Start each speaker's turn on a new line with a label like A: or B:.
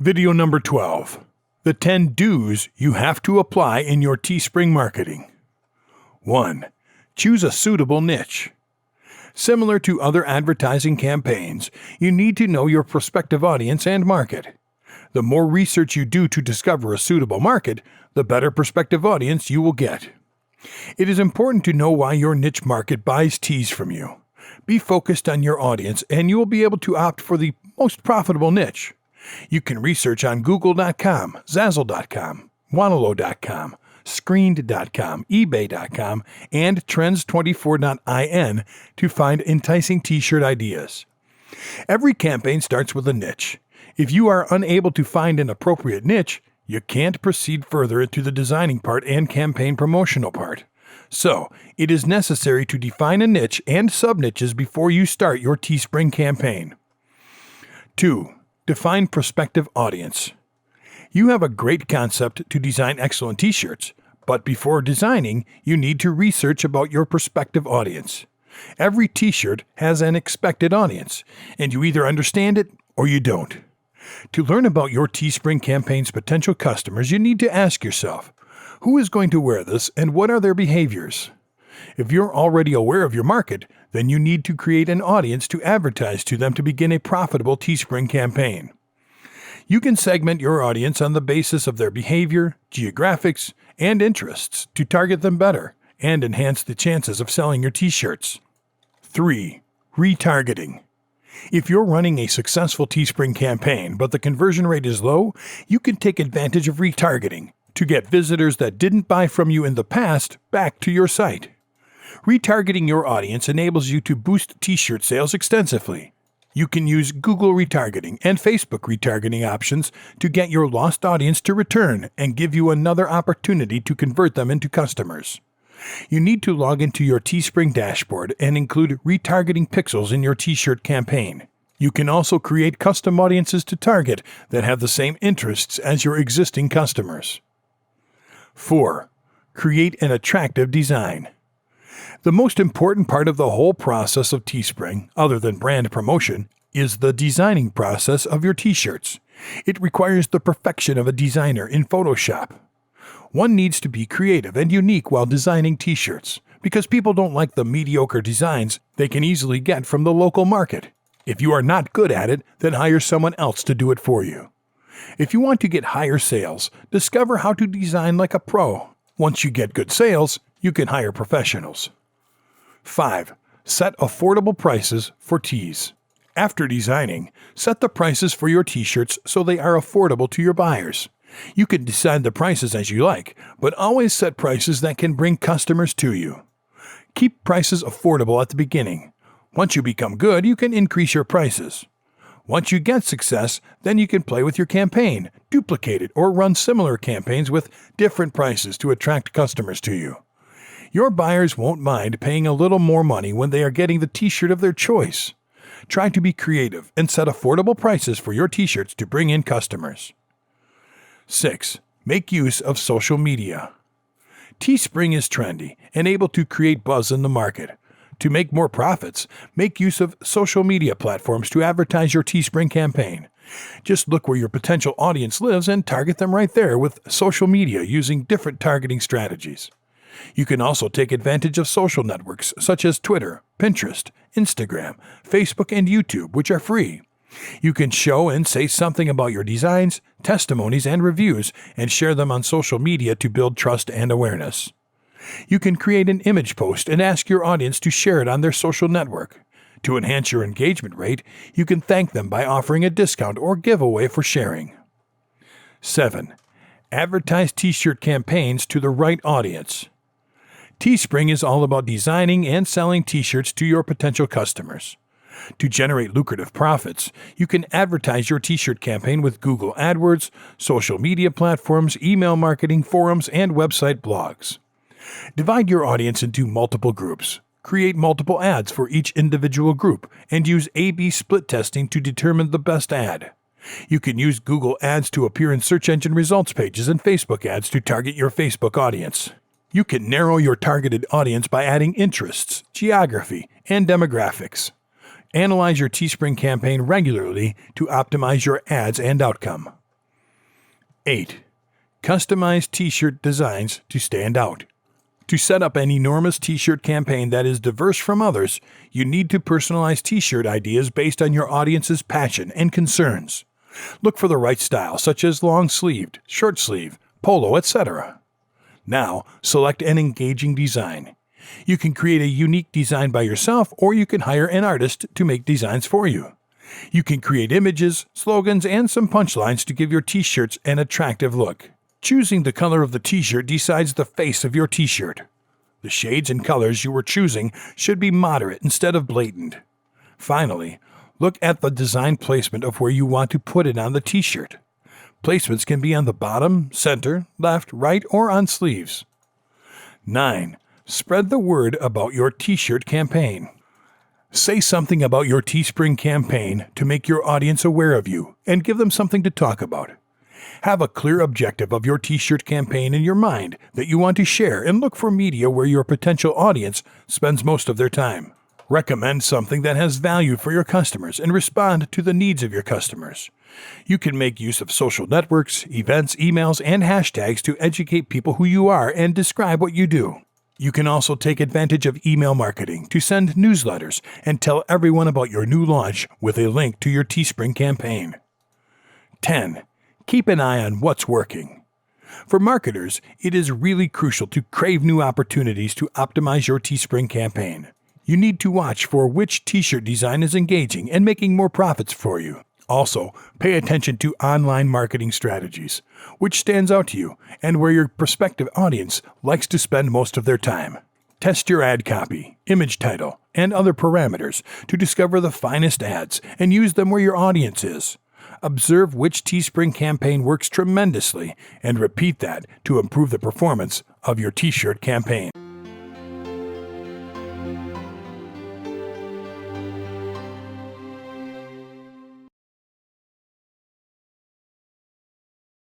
A: Video number 12. The 10 do's you have to apply in your Teespring marketing. 1. Choose a suitable niche. Similar to other advertising campaigns, you need to know your prospective audience and market. The more research you do to discover a suitable market, the better prospective audience you will get. It is important to know why your niche market buys teas from you. Be focused on your audience and you will be able to opt for the most profitable niche. You can research on Google.com, Zazzle.com, Wanalo.com, Screened.com, eBay.com, and Trends24.in to find enticing t-shirt ideas. Every campaign starts with a niche. If you are unable to find an appropriate niche, you can't proceed further into the designing part and campaign promotional part. So, it is necessary to define a niche and sub-niches before you start your Teespring campaign. 2. Define prospective audience. You have a great concept to design excellent t-shirts, but before designing, you need to research about your prospective audience. Every t-shirt has an expected audience, and you either understand it or you don't. To learn about your Teespring campaign's potential customers, you need to ask yourself, who is going to wear this and what are their behaviors? If you're already aware of your market, then you need to create an audience to advertise to them to begin a profitable Teespring campaign. You can segment your audience on the basis of their behavior, geographics, and interests to target them better and enhance the chances of selling your t-shirts. 3. Retargeting. If you're running a successful Teespring campaign but the conversion rate is low, you can take advantage of retargeting to get visitors that didn't buy from you in the past back to your site. Retargeting your audience enables you to boost t-shirt sales extensively. You can use Google retargeting and Facebook retargeting options to get your lost audience to return and give you another opportunity to convert them into customers. You need to log into your Teespring dashboard and include retargeting pixels in your t-shirt campaign. You can also create custom audiences to target that have the same interests as your existing customers. 4. Create an attractive design. The most important part of the whole process of Teespring, other than brand promotion, is the designing process of your t-shirts. It requires the perfection of a designer in Photoshop. One needs to be creative and unique while designing t-shirts, because people don't like the mediocre designs they can easily get from the local market. If you are not good at it, then hire someone else to do it for you. If you want to get higher sales, discover how to design like a pro. Once you get good sales, you can hire professionals. 5. Set affordable prices for tees. After designing, set the prices for your t-shirts so they are affordable to your buyers. You can decide the prices as you like, but always set prices that can bring customers to you. Keep prices affordable at the beginning. Once you become good, you can increase your prices. Once you get success, then you can play with your campaign, duplicate it, or run similar campaigns with different prices to attract customers to you. Your buyers won't mind paying a little more money when they are getting the t-shirt of their choice. Try to be creative and set affordable prices for your t-shirts to bring in customers. 6. Make use of social media. Teespring is trendy and able to create buzz in the market. To make more profits, make use of social media platforms to advertise your Teespring campaign. Just look where your potential audience lives and target them right there with social media using different targeting strategies. You can also take advantage of social networks such as Twitter, Pinterest, Instagram, Facebook, and YouTube, which are free. You can show and say something about your designs, testimonies, and reviews, and share them on social media to build trust and awareness. You can create an image post and ask your audience to share it on their social network. To enhance your engagement rate, you can thank them by offering a discount or giveaway for sharing. 7. Advertise t-shirt campaigns to the right audience. Teespring is all about designing and selling t-shirts to your potential customers. To generate lucrative profits, you can advertise your t-shirt campaign with Google AdWords, social media platforms, email marketing, forums, and website blogs. Divide your audience into multiple groups. Create multiple ads for each individual group and use A/B split testing to determine the best ad. You can use Google Ads to appear in search engine results pages and Facebook ads to target your Facebook audience. You can narrow your targeted audience by adding interests, geography, and demographics. Analyze your Teespring campaign regularly to optimize your ads and outcome. 8. Customize t-shirt designs to stand out. To set up an enormous t-shirt campaign that is diverse from others, you need to personalize t-shirt ideas based on your audience's passion and concerns. Look for the right style, such as long-sleeved, short-sleeve, polo, etc. Now, select an engaging design. You can create a unique design by yourself, or you can hire an artist to make designs for you. You can create images, slogans, and some punchlines to give your t-shirts an attractive look. Choosing the color of the t-shirt decides the face of your t-shirt. The shades and colors you are choosing should be moderate instead of blatant. Finally, look at the design placement of where you want to put it on the t-shirt. Placements can be on the bottom, center, left, right, or on sleeves. 9. Spread the word about your t-shirt campaign. Say something about your Teespring campaign to make your audience aware of you and give them something to talk about. Have a clear objective of your t-shirt campaign in your mind that you want to share, and look for media where your potential audience spends most of their time. Recommend something that has value for your customers and respond to the needs of your customers. You can make use of social networks, events, emails, and hashtags to educate people who you are and describe what you do. You can also take advantage of email marketing to send newsletters and tell everyone about your new launch with a link to your Teespring campaign. 10. Keep an eye on what's working. For marketers, it is really crucial to crave new opportunities to optimize your Teespring campaign. You need to watch for which t-shirt design is engaging and making more profits for you. Also, pay attention to online marketing strategies, which stands out to you and where your prospective audience likes to spend most of their time. Test your ad copy, image title, and other parameters to discover the finest ads and use them where your audience is. Observe which Teespring campaign works tremendously and repeat that to improve the performance of your t-shirt campaign.